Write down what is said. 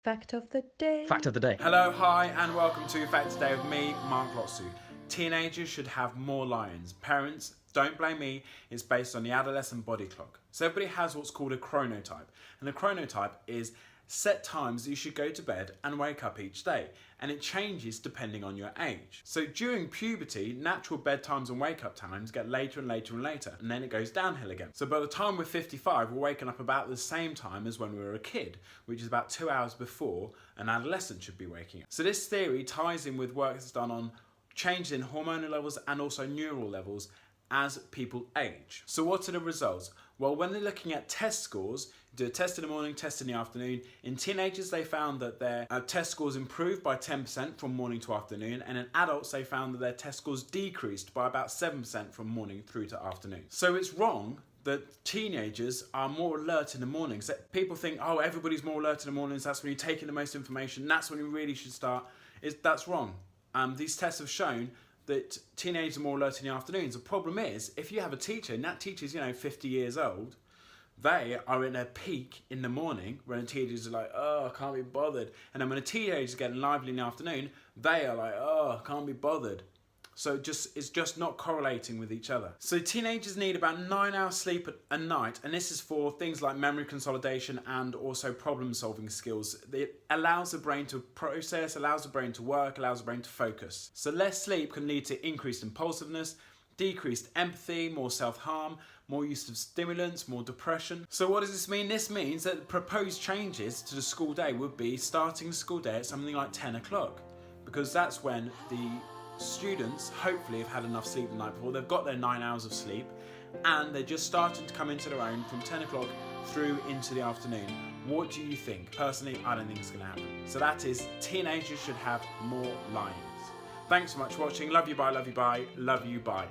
Fact of the day. Fact of the day. Hello, hi, and welcome to Fact Today with me, Mark Lotsu. Teenagers should have more lions. Parents, don't blame me, it's based on the adolescent body clock. So everybody has what's called a chronotype. And a chronotype is set times that you should go to bed and wake up each day. And it changes depending on your age. So during puberty, natural bedtimes and wake up times get later and later and later, and then it goes downhill again. So by the time we're 55, we're waking up about the same time as when we were a kid, which is about 2 hours before an adolescent should be waking up. So this theory ties in with work that's done on changes in hormonal levels and also neural levels as people age. So what are the results? Well, when they're looking at test scores, do a test in the morning, test in the afternoon. In teenagers, they found that their test scores improved by 10% from morning to afternoon, and in adults, they found that their test scores decreased by about 7% from morning through to afternoon. So it's wrong that teenagers are more alert in the mornings. That people think, oh, everybody's more alert in the mornings, that's when you're taking the most information, that's when you really should start. That's wrong. These tests have shown that teenagers are more alert in the afternoons. The problem is, if you have a teacher, and that teacher's 50 years old, they are in a peak in the morning when the teenagers are like, oh, I can't be bothered. And then when the teenagers are getting lively in the afternoon, they are like, oh, I can't be bothered. So it's just not correlating with each other. So teenagers need about 9 hours sleep a night, and this is for things like memory consolidation and also problem solving skills. It allows the brain to process, allows the brain to work, allows the brain to focus. So less sleep can lead to increased impulsiveness, decreased empathy, more self-harm, more use of stimulants, more depression. So what does this mean? This means that proposed changes to the school day would be starting the school day at something like 10 o'clock, because that's when the students hopefully have had enough sleep the night before. They've got their 9 hours of sleep and they're just starting to come into their own from 10 o'clock through into the afternoon. What do you think? Personally, I don't think it's going to happen. So that is, teenagers should have more lions. Thanks so much for watching. Love you, bye, love you, bye, love you, bye.